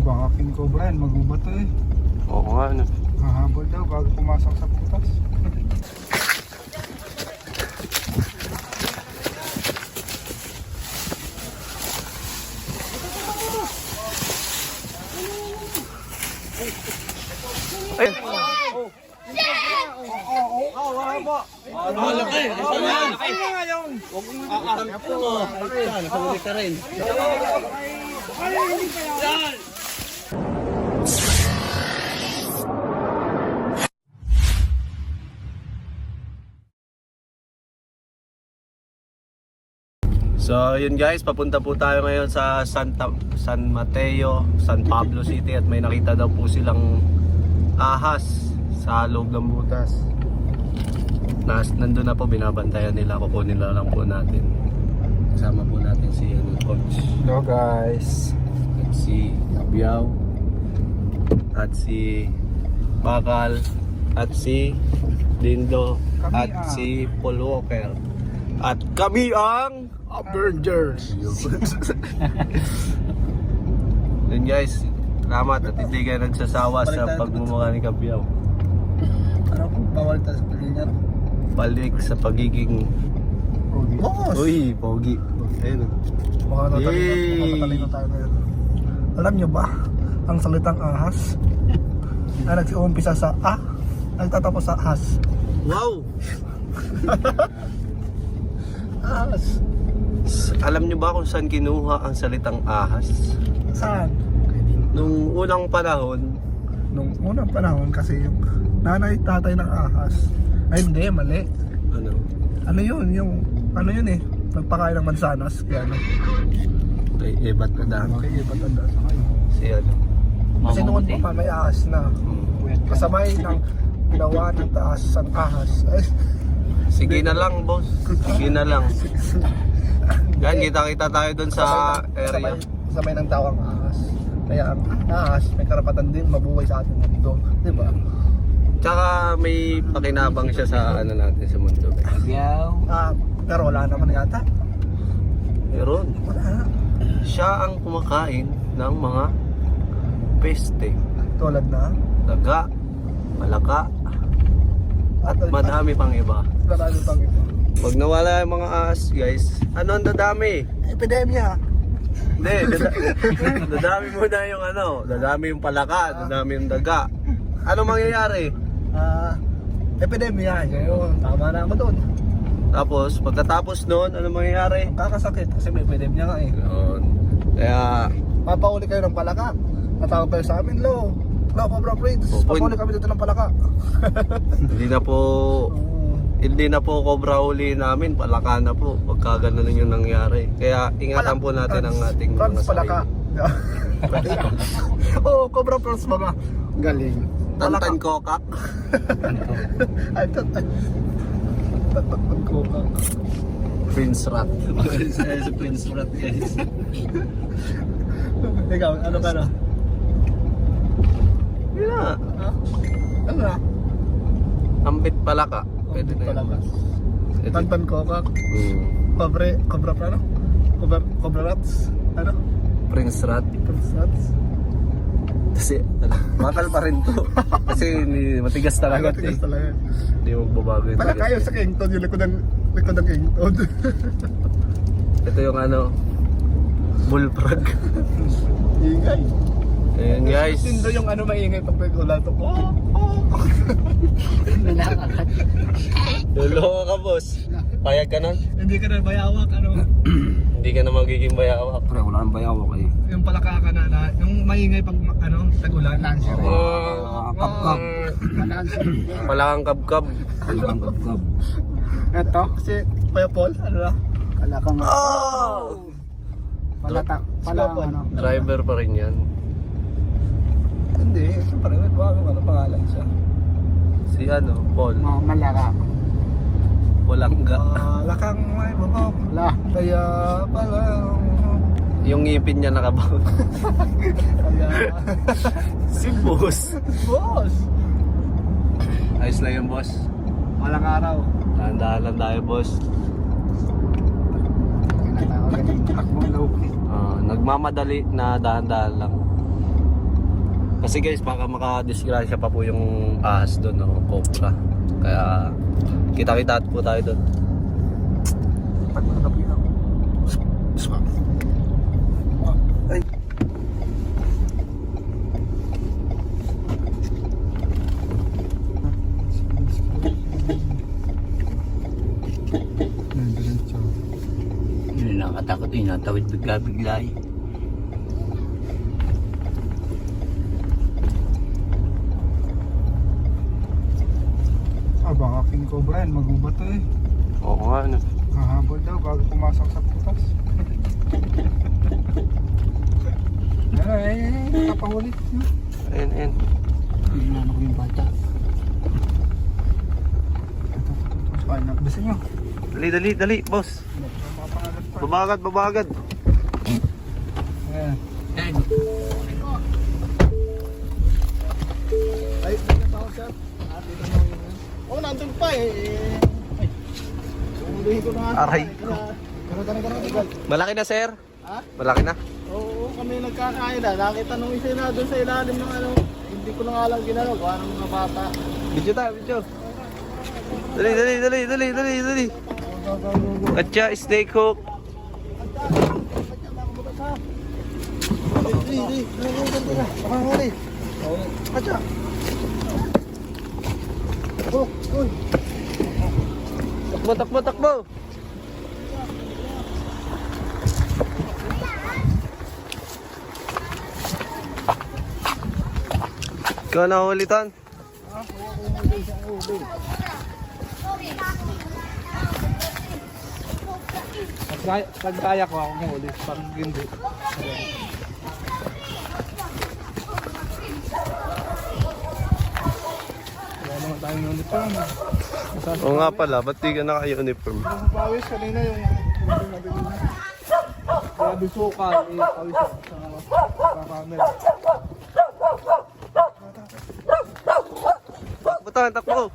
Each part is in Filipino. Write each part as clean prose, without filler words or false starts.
baka kinikobra yan, magubat to eh. Oo nga, ano. Hahabol daw bago pumasok sa putas. Ay! Malaki! Malaki nga yung! Nakahuli ka rin. So yun guys, papunta po tayo ngayon sa San Mateo, San Pablo City at may nakita daw po silang ahas sa loob ng butas. Nandun na po, binabantayan nila, kukunin na lang po natin. Kasama po natin si Coach. Hello guys. At si Biaw. At si Bakal. At si Dindo. At si Paul Walker. At kami ang Avengers. Yun guys, salamat at hindi kayo nagsasawa sa pagmumukha ni Kabiyaw. Ano kung bawal tayo sa pilihan? Balik sa pagiging Boss! uy, pogi. Ayun. Baka Yay! natalino tayo ngayon. Alam nyo ba, ang salitang ahas ay nag-uumpisa sa A, nagtatapos sa has. Wow! Ahas. Alam nyo ba kung saan kinuha ang salitang ahas? Saan? Nung unang panahon, Nung unang panahon kasi yung nanay tatay ng ahas. Ay hindi, mali. ano? Ano yun? Ano yun eh? Nagpakain ng mansanas. Kaya ano? Kay Ebat na dami. Okay, patanda sa kayo. Si ano? Kasi noon pa may ahas na. Kasabay ng ginawa ng taas ang ahas. Ay, Sige na lang, boss. Sige na lang. Yan, kita-kita tayo dun sa area. Kasabay ng tao ang ahas. Kaya ang ahas may karapatan din mabuhay sa ating mundo. Diba? Tsaka may pakinabang siya sa ano natin sa mundo. Pero wala naman yata. Meron. Wala. Siya ang kumakain ng mga peste. Tulad na. Daga, malaka, at madami pang iba. Marami pang iba. Pag nawala yung mga ahas, guys, ano ang dadami? Epidemya. Hindi, dadami muna yung ano, dadami yung palaka, dadami yung daga. Ano mangyayari? Epidemya. Yun. Tama na ako doon. Tapos, pagkatapos nun, ano mangyayari? Kakasakit kasi may epidemya nga eh. Yun. Kaya, Papauli kayo ng palaka. Natawag kayo sa amin, Lo, Cobra Friends. Papauli kami dito ng palaka. hindi na po cobra huli namin, palaka na po pagka ganun yung nangyari. Kaya ingatan po natin ang ating mga palaka. Oo, Cobra Friends mga. Galing. Tantan kokak. Ay, tantan kokak. Prince Rat. Sa Prince Rat, guys. Ikaw, ano ka na? Yun na. Ano na? Ambit palaka. Pwede na Palaka. yun. Tantan kokak. Cobra pa ano? Cobra Rats? Ano? Prince Rat. Prince Rats? Kasi, bakal pa rin to. Kasi matigas talaga. Matigas talaga. Hindi magbabago yung Palaka tigas. yun sa Kington, yung likod ng Kington. Ito yung ano, bullfrog. Ingay. Ayan guys. Tindo yung ano maingay pag nagula to. Lolo ka boss. Payag ka nun? Hindi ka na bayawak, ano? Hindi ka na magiging bayawak. Pre, wala nang bayawak eh. Yung palaka ka na, yung maingay pag ano, tag-ulan. Lancer. Kap-kap. Palakang kabkab. Ang kap-kap. Ito, si Kuya Paul, ano na? Kalakang... Oh! Palang ano? Driver pa rin yan. Hindi, siyempre, may ano pangalan siya. Si ano, Paul. Malaka. Walangga. Lakang may bubok. Kaya pala. Yung ngipin niya nakabaw. Kaya. Si boss. Boss! Ayos lang yung boss. Walang araw. Dahan-dahan lang tayo boss. Takbong daw. Nagmamadali na dahan-dahan lang. Kasi guys, baka makadisgrasya pa po yung ahas doon, no? Cobra. Kaya kita-kita po tayo doon. Pag nakatabi ako. Swak. Ay. Yun, nakatakot yun. Natawid bigla-bigla eh. Baka king cobra yan, magubat to eh. Oo nga, ano. Hahabol daw bago pumasok sa putas. Kapahulit. Ayun. Pinano ko yung bata. Ay, nakbisin nyo. Dali, boss. Babagad. Ayan. Ay, Ay, nagkataon sir. Oh, nandun pa eh. Ay. Sumuduhin ko na nga. Aray. Ganun. Malaki na, sir? Ha? Malaki na? Oo, kami nagkakain na. Nakita nung isa na doon sa ilalim ng ano. Hindi ko na nga alam ginagawa ng mga bata. Video tayo, video. Dali. Katsa, steak hook. Hindi. Pakahuli. Atya. Oh, uy. Takbo. Ikaw na ulitan. Pag kaya ko ako huli, pag hindi. Wala naman tayong uniform. Oo nga pala, ba't di ka naka-uniform? Ang pawis kanina yung nabili na. Grabe suka, pawis sa camera. Takbo.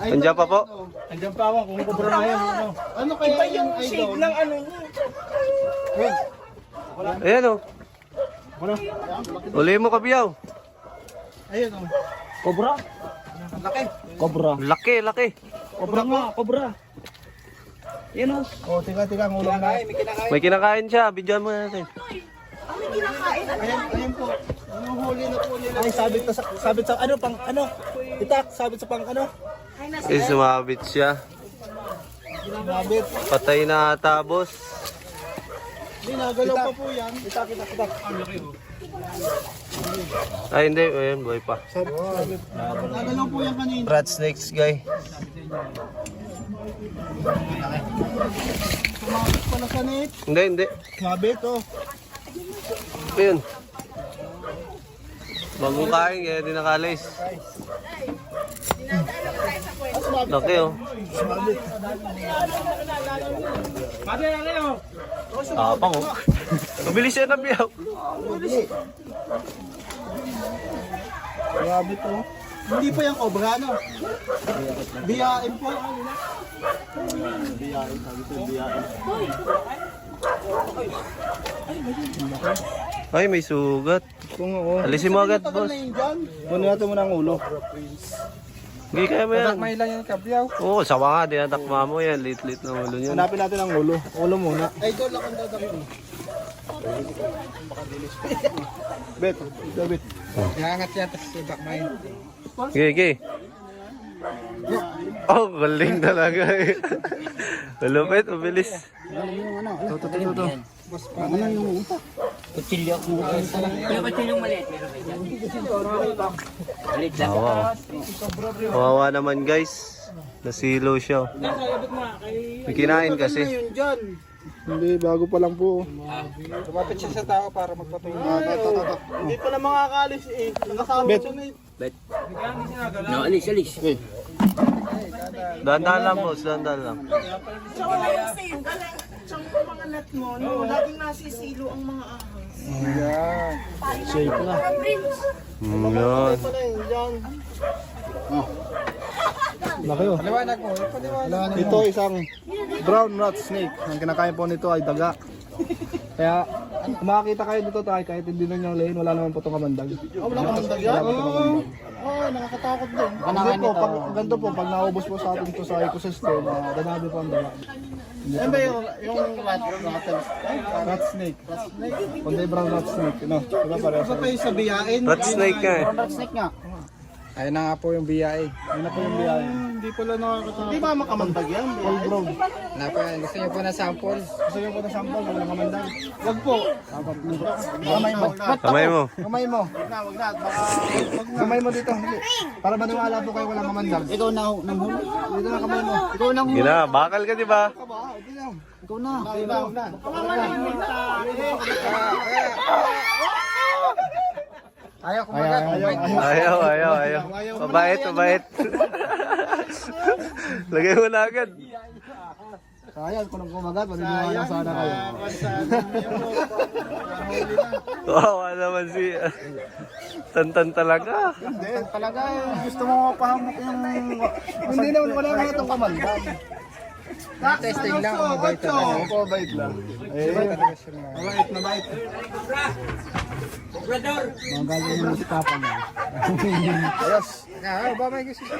Andiyan pa po? Andiyan pa ako, kung kubra na yan. Ano kaya iba yung shade ng ano niya? Ayan o. Uli mo, kabiyaw. Ayun o. Cobra? Laki. Cobra. Laki. Cobra nga, cobra. Yan o. Oh, tiga, ang ulam na. May kinakain siya, bidyan mo natin. Ayun po. Yung huli na po nila. Ay, sabit sa ano, pang ano? Itak, sabit sa pang ano? Sumabit siya. Sabit. Patay na ata, boss. Hindi, nagalaw pa po yan. Itak. Ay, hindi. Ayan, buhay pa. Sabit. Nagalaw po yan kanina. Rat snakes, guy. Sumabit pala sa net. Hindi. Sabit, oh. Ayun. Bagong kain, kaya di nakalis. Laki, oh. Sabit. Tapang, oh. Mabilis siya na biyaw. Sabit, oh. Hindi pa yung cobra, no? Biyain po. Ay, may sugat. Kung oo. Alisin mo agad, boss. Puno natin muna ang ulo. Hindi kaya mo yan. May lang yung kabyaw. Oo, sawa nga. Dinatakma mo yan. Lit na ulo niyan. Hanapin natin ang ulo. Ulo muna. Idol ako dadakil. Bet. Iangat yata sa backmine. Okay. Oh, galing talaga eh. Malupit, mabilis. Ito. Ano yung utak? Kutsilyo. Yung kutsilyong maliit. Maliit lang. Kawawa naman, guys. Nasilo siya. May kinain kasi. Yun dyan. Hindi, bago pa lang po. Lumapit siya sa tao para magpatuloy. Hindi pa na makakalis eh. Nakasama siya na eh. No, alis. Dahan-dahan lang, boss. Dahan-dahan lang. Tsaka wala kasi yung mga net mo, no? Laging nasisilo ang mga ahas. Yan. Safe na. Yan. Pala yun dyan. Laki oh. Paliwanag mo. Paliwanag. Ito isang brown rat snake. Ang kinakain po nito ay daga. Kaya kung makakita kayo dito tayo, kahit hindi na nyo layin, wala naman po itong kamandag. Wala kamandag yan? Oo, nakakatakot din. Hindi po, ganito po, pag naubos po sa atin ito sa ecosystem, danado po ang daga. Ano ba yung rat snake? Kundi brown rat snake, no? Diba pareho sa sa biyain? Rat snake ka eh. Rat snake nga. Ayun na nga po yung BIA. Ayun na po yung biyain. Hindi pala nakakatakot. Hindi ba makamandag yan? All brown. Gusto niyo po na sample? Gusto nyo po na sample, walang kamandag. Wag po. Kamay mo. Kamay mo. Kamay mo. Wag na. Baka... Kamay mo dito. Hindi. Para maniwala po kayo walang kamandag. Ikaw na nang huli. Dito na kamay mo. Ikaw nang huli. Gina, bakal ka di ba? Hindi na. Ikaw na. Wag na. Ayaw kumagat. Ayaw. Mabait. Lagay mo na agad. Sayang kung kumagat, maniniwala sana kayo. Wow, naman si Tantan talaga. Hindi, talaga gusto mo mapahamok yung... Hindi naman wala na itong kamandag. Testing lang, mabait talaga. Mabait lang. Mabait na bait. Mga galing yung stapa niya. Ayos. Ba may gusto siya?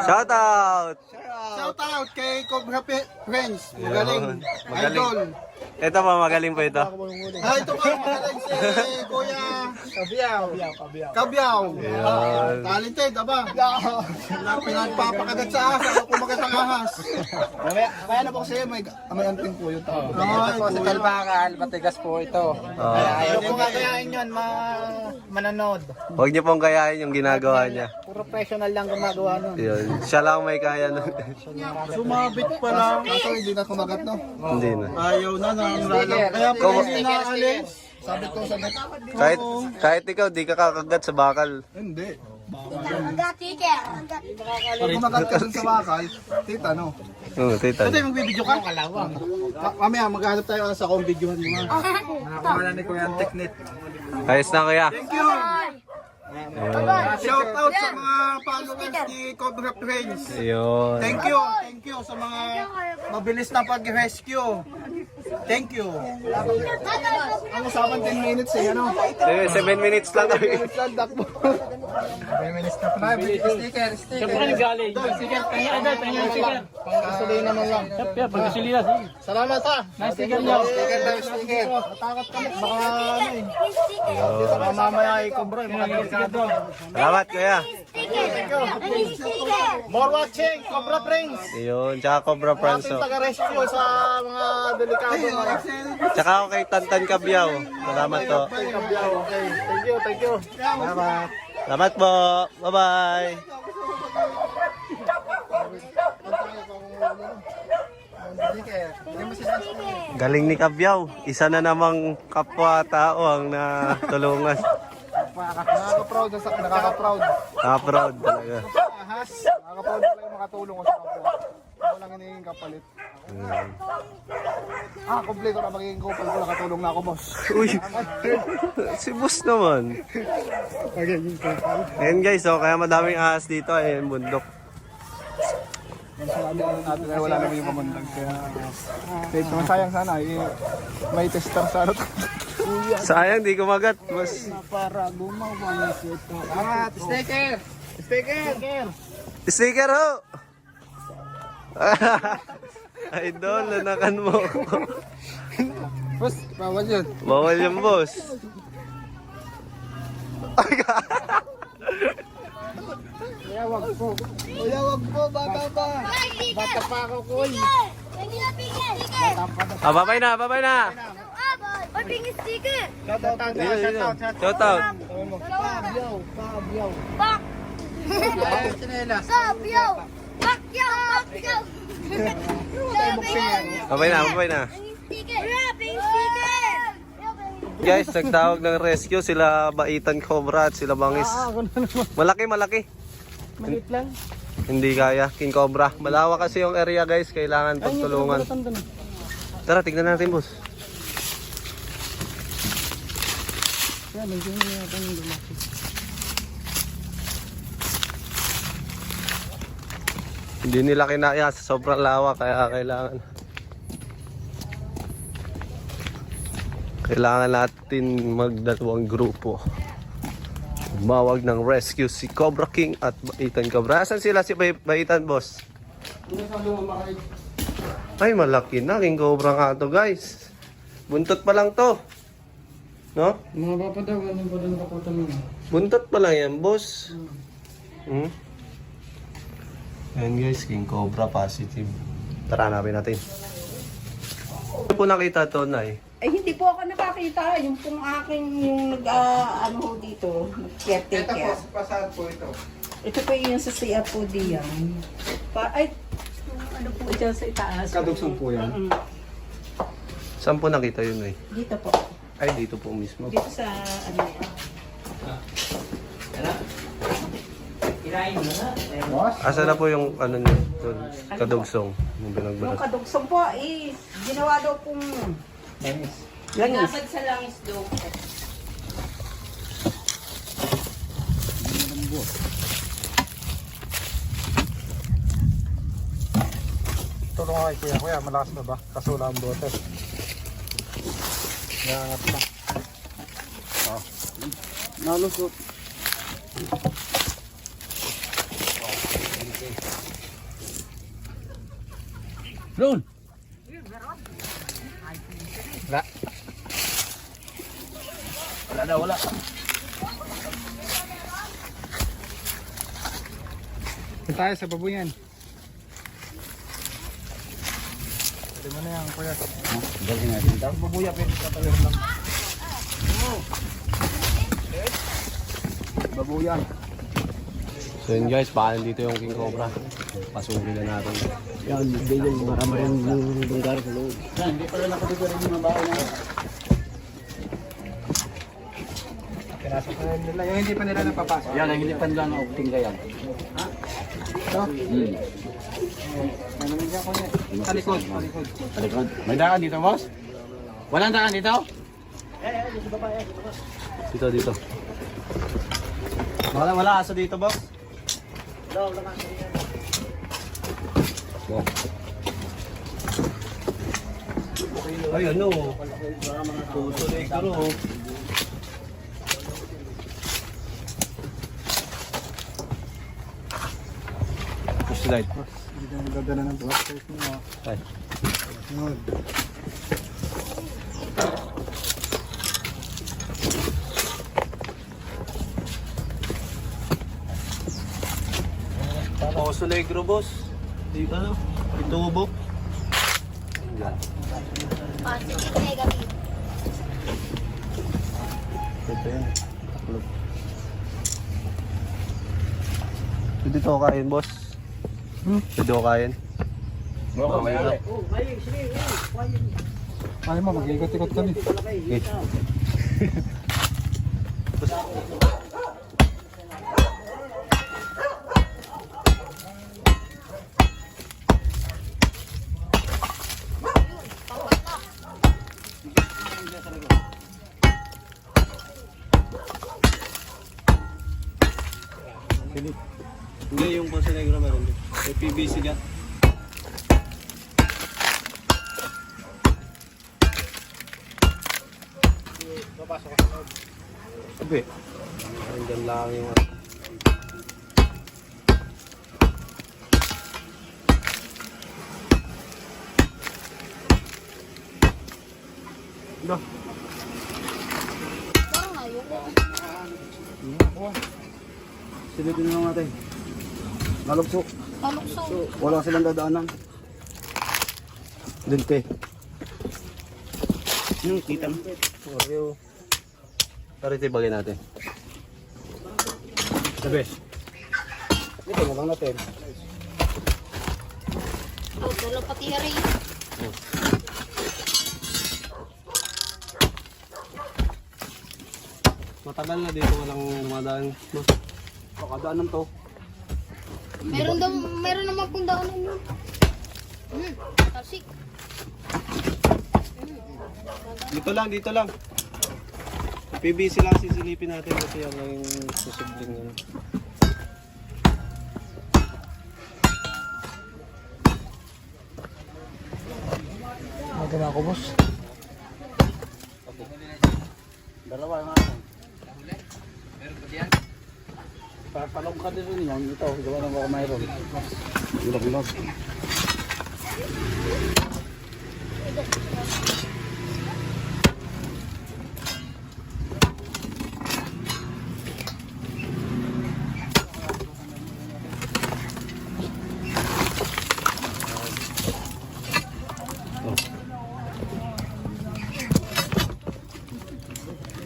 Shout out! Shout out kay Cobra Friends. Magaling. Magaling. Idol. Ito pa, magaling pa ito. Ito pa magaling si Kuya Kabyaw. Yun. Talented, aba. Pinagpapakagat sa ahas. Ako kumagat ang ahas. Kaya na po kasi may anting po yung tao. Ito po si Talbakal, matigas po ito. Ayaw po kakayain yun, mananood. Huwag niyo pong kayain yung ginagawa niya. Professional lang gumagawa nun. Yun. Siya lang may kaya nun. Sumabit pa lang. Kaso hindi na kumagat, no? Hindi na. Ayaw na, kaya pa hindi naalis. Sabit ko sa net. Kahit ikaw, di ka kakagat sa bakal. Hindi. Ticket. Pag kumagat ka dun sa bakal, tita, no? Oo, tita. Ito yung magbibideo ka? Mamaya, maghanap tayo sa kung videohan mo nga. Nakakumala ni Kuya ang technique. Ayos na kuya. Thank you! Shout out sa mga followers ni Cobra Friends. Yun. Thank you sa mga mabilis na pag-rescue. Thank you. Ang usapan 10 minutes eh, ano? 7 minutes lang kami. Takbo. 5 minutes na pala. Sticker. Panggasolina naman lang. Salamat ha. Sticker daw, sticker. Natakot kami. Baka ano eh. Baka mamaya ay Cobra. Salamat kuya. More watching, Cobra Friends. Yun, tsaka Cobra Pranso. Taga-rescue sa mga delikado. Tsaka ako kay Tantan Kabyaw. Salamat po. Okay, thank you. Salamat. Salamat po. Bye-bye. Galing ni Kabyaw. Isa na namang kapwa-tao ang natulungan. Nakaka-proud. Proud talaga. Nakaka-proud pala yung makatulong ko sa kapwa. Walang hinihinging kapalit. Kompleto na magiging kupal ko. Nakatulong na ako, boss. Uy, si boss naman. Magiging kupal. Ayan guys, so kaya madaming ahas dito ay bundok. Ang sabi natin ay wala naman yung mamandag. Kaya, kahit naman sayang sana, may tester sana. Sayang, di kumagat. Mas Para gumawa ng sito. Sticker. sticker ho! Idol, nanakan mo. Boss, bawal yun. Bawal yung boss. Kaya wag po, baba pa. Bata pa ako, Koy. Babay na, babay na. Oy, pingin sticker. Shout out. Bak. Chinelas. Kapyaw. Bakyaw. Babay na, babay na. Sticker. Pingin sticker. Guys, nagtawag ng rescue sila Baitan Cobra at sila Bangis. Malaki. Maliit lang. Hindi kaya, King Cobra. Malawak kasi yung area guys, kailangan pagtulungan. Tara, tignan natin boss. Hindi nila kinaya sa sobrang lawa kaya kailangan natin magdalawang grupo. Umawag ng rescue si Cobra King at Baitan Cobra. Asan sila si Baitan, boss? Ay, malaki na. King Cobra nga to, guys. Buntot pa lang to. No? Mga bapa daw, ganun pa lang kakutan mo. Buntot pa lang yan, boss. Ayan guys, King Cobra positive. Tara, hanapin natin. Ano po nakita to, Nay? Ay, hindi po ako nakakita. Yung pong aking, yung ano ho dito, caretaker. Pasaan po ito. Ito po yung sa CR po diyan. Ay, ano po dyan sa itaas. Kadugsong po yan. Saan po nakita yun, Nay? Dito po. Ay, dito po mismo. Dito sa, ano yan. Asa na po yung ano nyo? Doon, kadugsong. Yung Yung binagbalas. kadugsong po, ginawa daw pong langis. Sa langis daw. Tulong kay kuya. Kuya, malakas na ba? Kaso wala ang bote. Nangat na. Nalusot. Doon! Wala. Punta tayo sa babuyan. Pwede mo na yan, kuya. Galing natin daw. Babuya, pwede ka tayo lang. Babuyan. So yun guys, baka dito yung King Cobra. Pasukin na natin. Yan, bigyan marami rin ng lugar sa loob. Yan, hindi pala nakabigyan rin yung mga bahay na. Pinasok na nila. Yung hindi pa nila napapasok. Yan, ang hindi pa nila na opting ka yan. Ito? Ano nila ko niya? Sa likod. Talikod. May daan dito, boss? Walang daan dito? Dito. Wala asa dito, boss? Ay, ano? Puso na ikaro. Push the light. Hindi ka nagdadala ng plastic mo. Ay. Puso negro, boss. Di ka no? Itubo. Yan. Positive, negative. Ito yan. Pwede ito kain, boss. Pwede ko kain. Mamaya. Ay mo, mag-ikot-ikot kami. Okay. Hindi, yung Puso Negro meron din. May PVC dyan. Papasok ka sa loob. Sabi. Hanggang lang yung... Ito. Parang ayoko. Silipin na lang natin. Nalugso. Kalukso. Wala silang dadaanan. Dente. Yung kita mo. Oreo. Tara ito ibagay natin. Sabi. Ito mo lang natin. Dalo pati hari. Matagal na dito walang dumadaan. Pakadaanan to. Meron naman kung daanan yun. Tasik. Dito lang. PVC lang sisilipin natin kasi yan yung susubling yun. ako, boss. Dalawa nga. Papalong ka din rin yan. Ito, gawa ng mga mayroon. Ilag-ilag.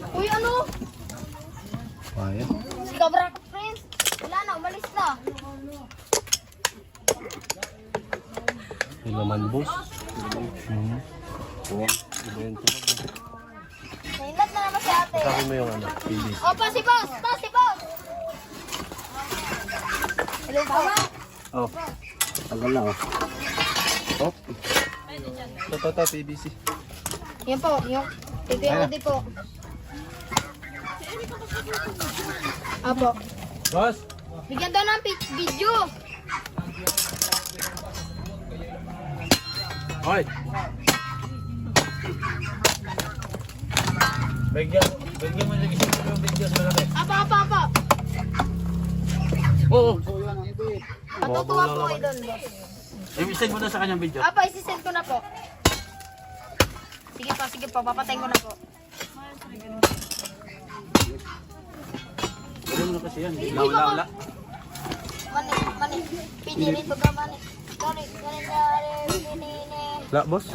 Uy, ano? Kaya. Si Cobra, friends. Wala na, umalis na. Yung laman, boss. Ibenta. Nainat na naman si ate. Sabi mo yung ano, PVC. Opa, si boss! To, si boss! Hello, Pama. Oh. Tagal na, oh. Oh. Ito, PVC. Yan po, yung PPOD po. Apo. Boss! Bigyan daw ng video. Hoy! Bigyan mo lagi yung videos malaki. Apa. Oo. Matutuwa po kayo doon, boss. I-send mo na sa kanyang video. Apa, isi-send ko na po. Sige po, papatayin ko na po. Ano na kasi yan? Laula. Mani. Pinili ko ba, mani? Pinili. La, boss.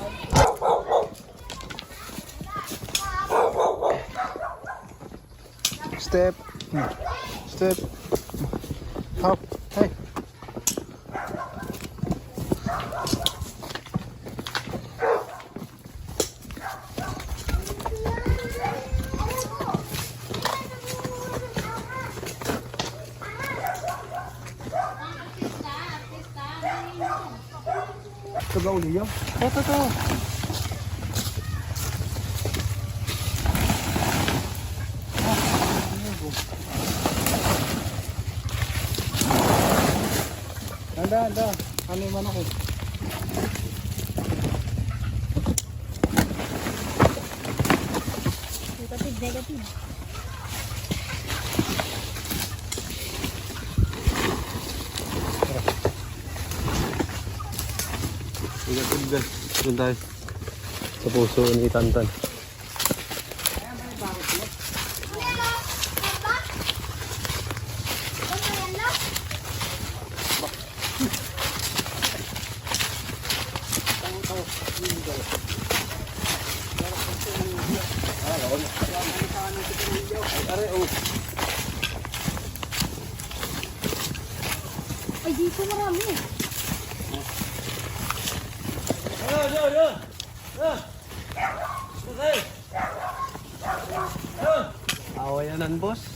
Step. Step. Hop. Hey. Ito ba uli yun? Ito. Handa. Ano man ako? Negative. Negative, guys. Doon tayo. Sa puso ni Tantan. Ay, dito marami. Awayanan, boss.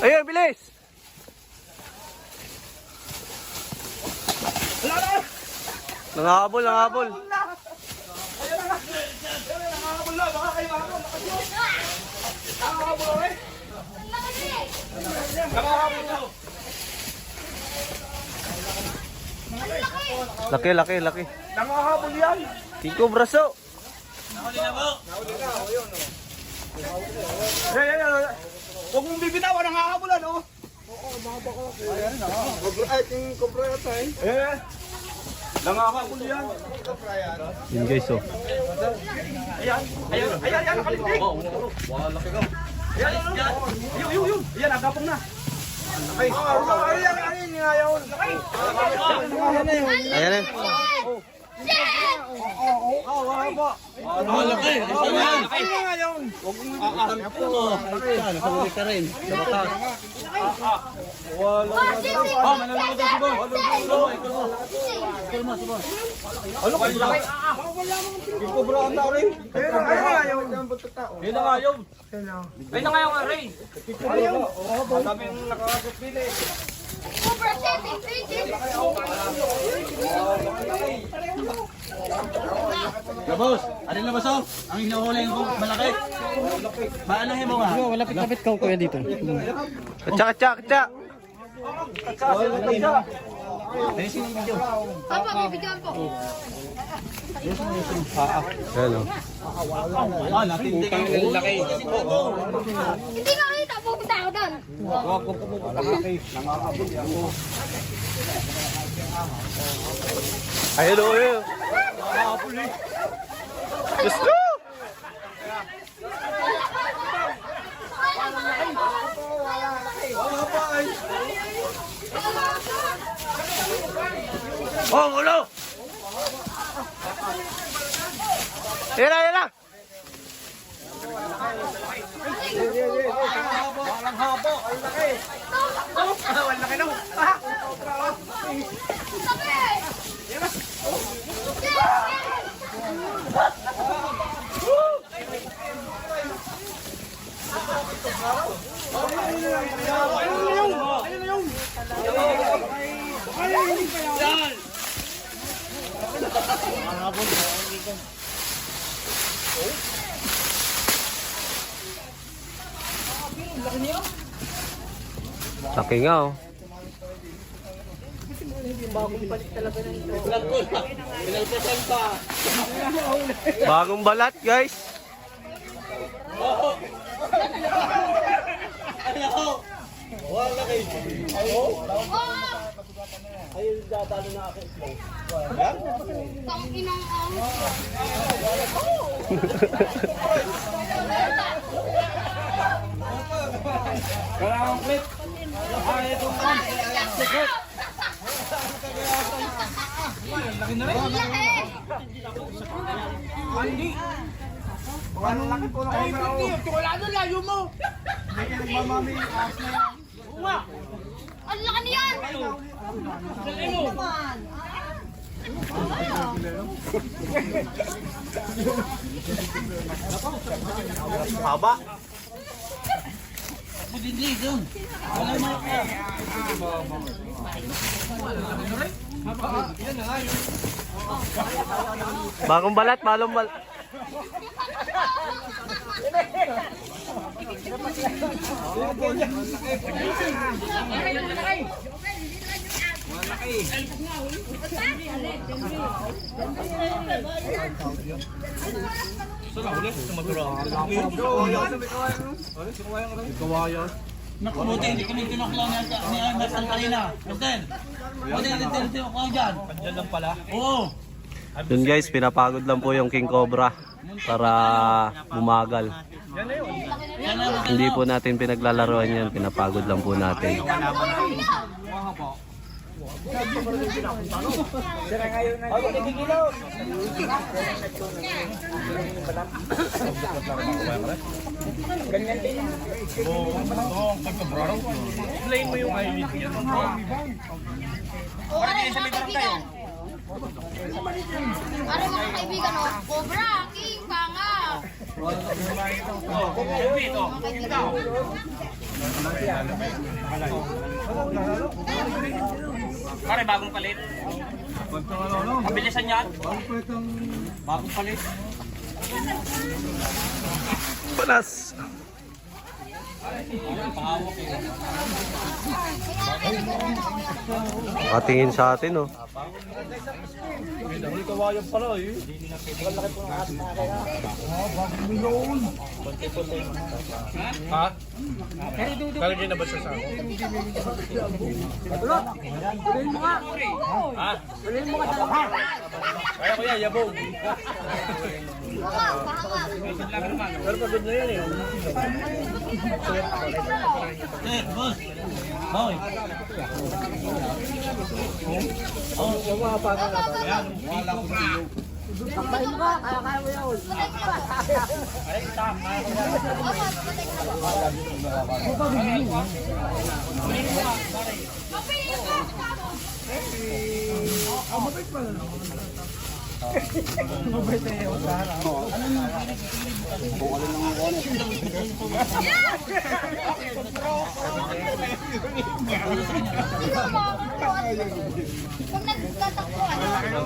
Ayun, bilis! Nangahabol. Laki, laki, laki. Nangahabol yan. King Cobra so. Huwag mong bibitawan, nangahabolan, oh. Ay, King Cobra yata eh. Nangahabol yan. Yun guys, oh. Ayan, nakalindig. Yun. Ayan, agapong na. Ayan, ngayon. Ayan eh. Nakahuli ka rin. Cobra 7, Boss, alin na ba so? Ang hinuhuli ko malaki. Paanahin mo nga? Malapit-lapit ka kuya dito. Katsa. Papa, bibigyan po. Ayan, oh. Natindi kayo. Laki. Hindi ka kita, pupunta ako doon. Ayan, oh, ayan. Diyos ko! Oh, ulo! Yan na! Laki nga, oh. Bagong balat, guys. Tang inang ang. Ang laki niyan! Haba. Bagong balat, balong balat. Nakubuti, hindi kami kinuklaw ni Master kanina. Master, buti hindi kinuklaw dyan. Pandyan lang pala? Oo. Yun guys, pinapagod lang po yung King Cobra para bumagal. Hindi po natin pinaglalaroan yan, pinapagod lang po natin. Ano mga kaibigan, oh? Cobra, King, Panga. Pare, bagong palit. Mabilisan yan. Bagong palit. Panas! Nakatingin sa atin, oh. Eh, boss. Hoy. Kung nagtatakbo, ano?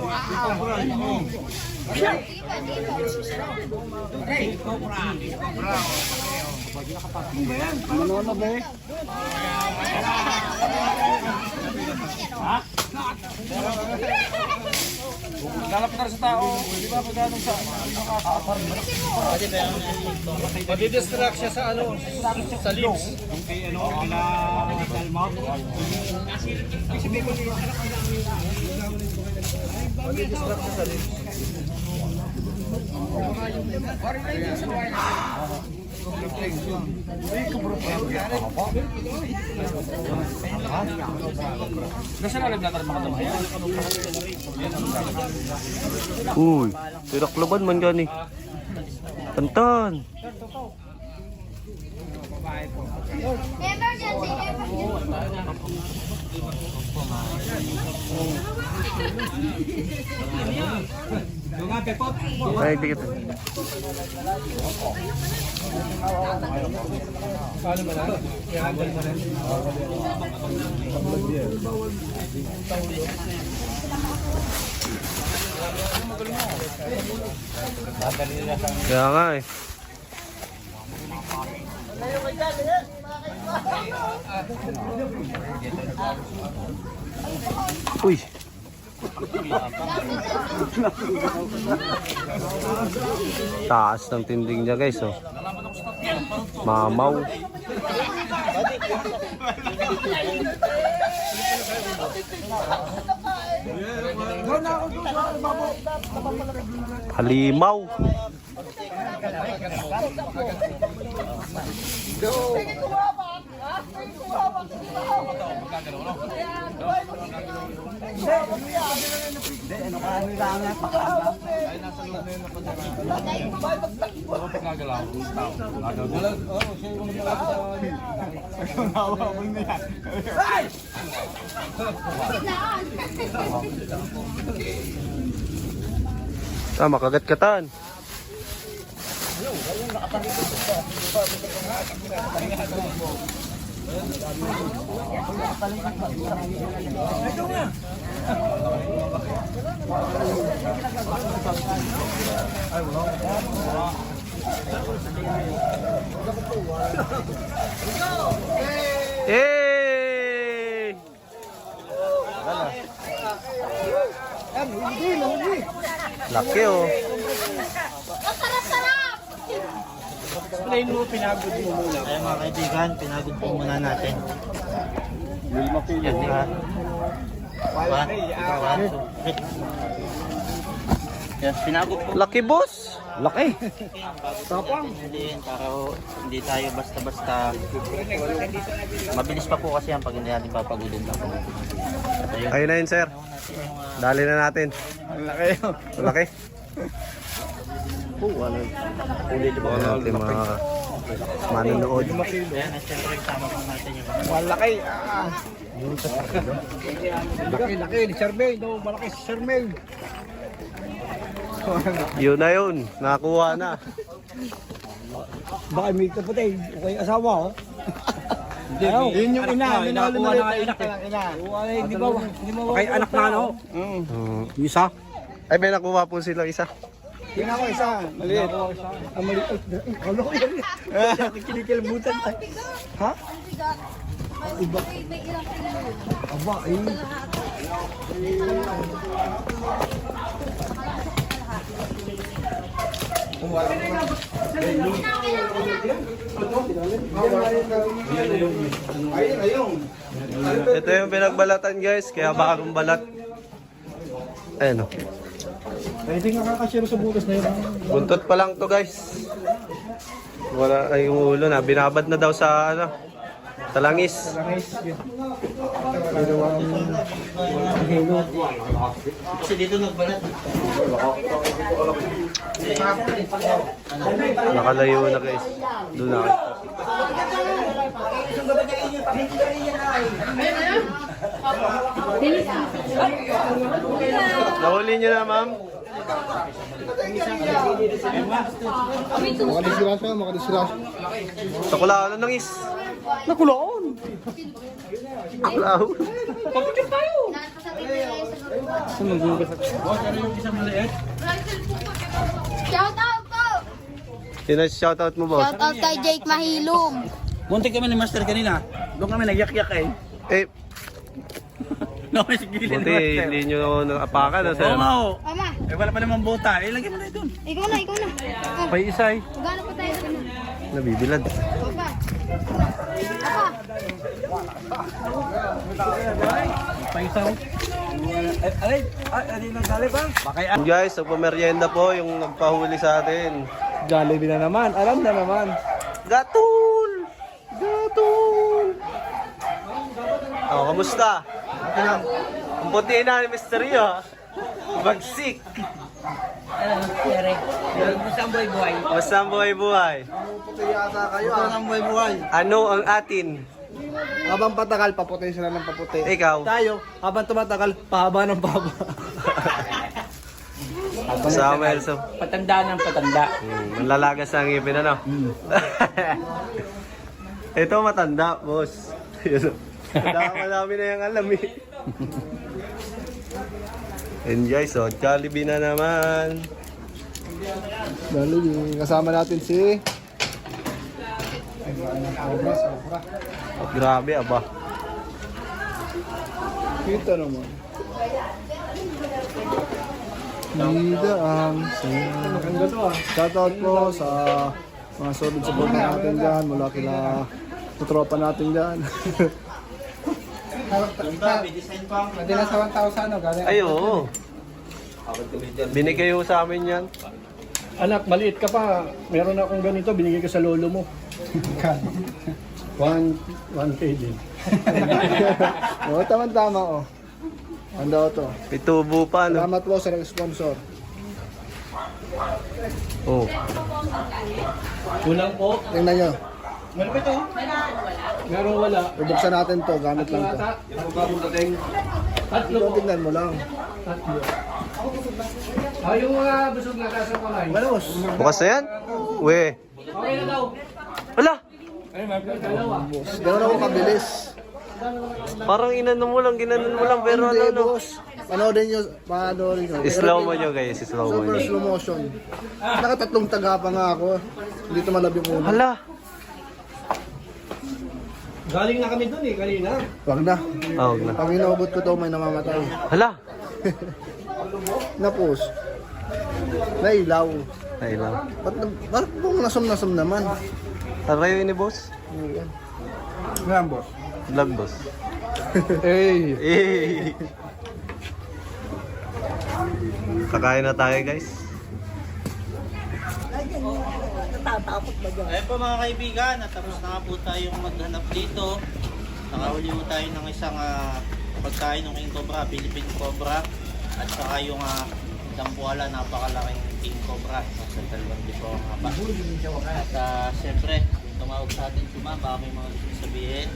Madidistract siya sa ano, sa lips. Madidistract siya sa lips. Uy, tiraklaban man gani. Tantan. Emergency, emergency. Ay, dikit. Kaya nga eh. Uy. Taas ng tinding niya guys, oh. Mamaw. Halimaw. Makagat-katan. Hey! Laki, oh. Masarap-sarap! Explain mo, pinagod mo muna. Kaya mga kaibigan, pinagod po muna natin. Yan, ha? Yan, pinagod po. Laki, boss. Laki. Tapang. Para hindi tayo basta-basta. Mabilis pa po kasi yan pag hindi natin papagodin lang po. Ayun na yun, sir. Dali na natin. Laki. Laki. Ulit po. Wala natin mga manonood. Ayan, at syempre kasama po natin yung mga Malaki. Laki ni Charmaine. No, malaki si Charmaine. Yun na yun. Nakakuha na. Baka may kapatid, o kayo asawa, oh. Yun yung ina. Nakakuha na anak ng ina. Hindi ba? Kay anak na ano? Mm. Isa? Ay, may nakuha po sila isa. Tingnan ko isa. Maliit. Ang maliit. Ano ko yan? Kinikilbutan tayo. Ha? Iba. May ilang kilo. Aba, ay. Ito yung pinagbalatan guys, kaya bagong balat. Ayan o. Pwede nga kakashare sa butas na yun. Buntot pa lang to guys. Wala ay yung ulo na. Binabad na daw sa ano, talangis. Kasi dito nagbalat. Nakalayo na guys. Doon na. Nahuli nyo na ma'am. Makadisgrasya, makadisgrasya. Sa kulaan na nangis. Nakulaon! Nakulaon. Shout out po! Sino shoutout mo boss? Shout out kay Jake Mahilom. Muntik kami ni Master kanina. Doon kami nagyak-yak eh. Eh, No, may sigilin ni buti Master. hindi nyo naapakan. Oo nga ho. Mama, Eh wala pa namang bota. Eh lagyan mo na doon. ikaw na, ikaw na. Oh, Pay isay. magana pa tayo sa Nabibilad. Papa. Yun guys, nagpamerienda po yung nagpahuli sa atin. Jollibee na naman, alam na naman. Gatul! Gatul! Oh, kamusta? Ang puti na ni Mr. Rio, ha? Bagsik! Basta ang buhay-buhay. Ano ang atin? Habang patagal, paputi sila ng paputi. Ikaw? Tayo, habang tumatagal, pahaba ng pahaba. Samuel, so, Patanda ng patanda. manlalagas ang ngipin, ano? Ito matanda, boss. Madami na yung alam, eh. And guys, so, Jollibee na naman. Jollibee, kasama natin si... Oh, grabe, aba. Kita naman. Nida ang shoutout po sa mga solid support natin dyan, mula kila tropa natin dyan. Pwede na sa 1,000 no? Galing. Ay, oo. Binigay ko sa amin yan. Anak, maliit ka pa. Meron akong ganito, binigay ko sa lolo mo. 1 kg. Oo, tama-tama oh. Handa to. May tubo pa, no? Salamat po sa nag-sponsor. Oh. Kulang po. Tingnan nyo. Meron ba ito? Meron wala. Bubuksan natin to, gamit lang to. Tatlo Ito, po. tingnan mo lang. Tatlo. Ah, yung mga busog na kasang kamay. Manos. Bukas na yan? We. Okay na daw. Wala! Dalawa. Ganoon ako kabilis. Parang inanon mo lang, ginanon mo lang, pero Hindi, ano, no? boss. Panoodin nyo. Panoodin nyo. Slow mo nyo, guys. Slow mo Super nyo. slow motion. Nakatatlong taga pa nga ako. Hindi tumalab yung ulo. Hala! Galing na kami dun eh, kanina. Wag na. Tawag na. Pag inaubot ko to, may namamatay. Hala! Napus. Nailaw. Ay lang. Ba't bang nasam-nasam naman? Tarayo ini, boss. Ngayon, boss. Vlog, boss. Hey. Eh! Kakain na tayo, guys. Ayun po mga kaibigan, at tapos na nga po tayong maghanap dito. Nakahuli po tayo ng isang pagkain ng King Cobra, Philippine Cobra. At saka yung dambuala, napakalaking King Cobra. Nasa 2 libo ang haba. At siyempre, yung tumawag sa atin si Ma'am, baka may mga gusto sabihin.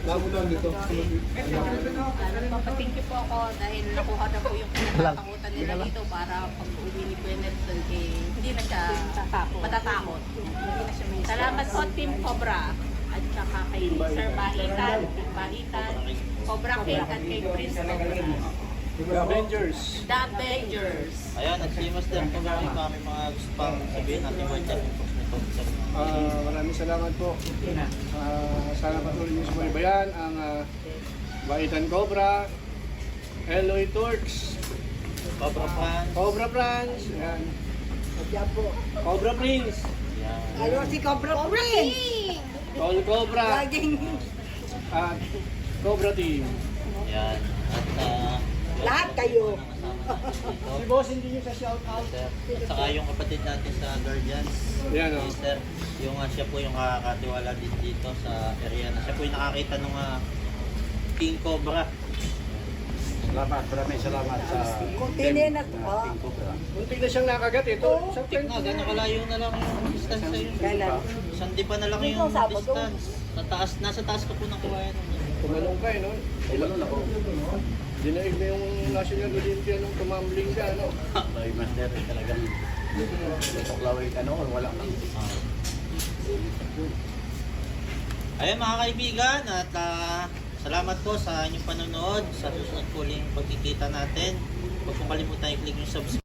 Papating po ako dahil nakuha na po yung pinatakutan nila dito para pag uwi ni Kuya Nelson, hindi na siya matatakot. Salamat po Team Cobra at saka kay Sir Bahitan, Cobra King at kay Prince Cobra. The Avengers. The Avengers. Ayan, at si Master Cobra, kami mga gusto pang sabihin natin Walter nito. Maraming salamat po. Sana patuloy niyo sumaybayan ang Baitan Cobra, Eloy Torch, Cobra Fan. Cobra France, yan. Cobra Prince, Yan. Ayaw si Cobra Prince. Tol Cobra, Laging at Cobra Team. Yan. At lahat kayo. Si Boss hindi niyo sa shout out. At saka yung kapatid natin sa Guardians. Yan o. Mister, yung siya po yung kakatiwala din dito sa area na siya po yung nakakita ng King Cobra. Salamat, maraming salamat sa Kuntinin na to. Muntik na siyang nakagat ito. Sa Tik na, gano'ng kalayo na lang yung distance sa yun. Kailan? Sandi pa na lang yung distance. Nasa taas ka po ng kawayan. tumalong ka eh, no? Tumalong ako. Dinaig na yung National Olympia nung tumambling ka, no? Ay, Master, talagang Tuklaway ka, no? Wala kang ayun mga kaibigan, at salamat po sa inyong panonood sa susunod po uling pagkikita natin. Huwag pong kalimutan i-click yung subscribe.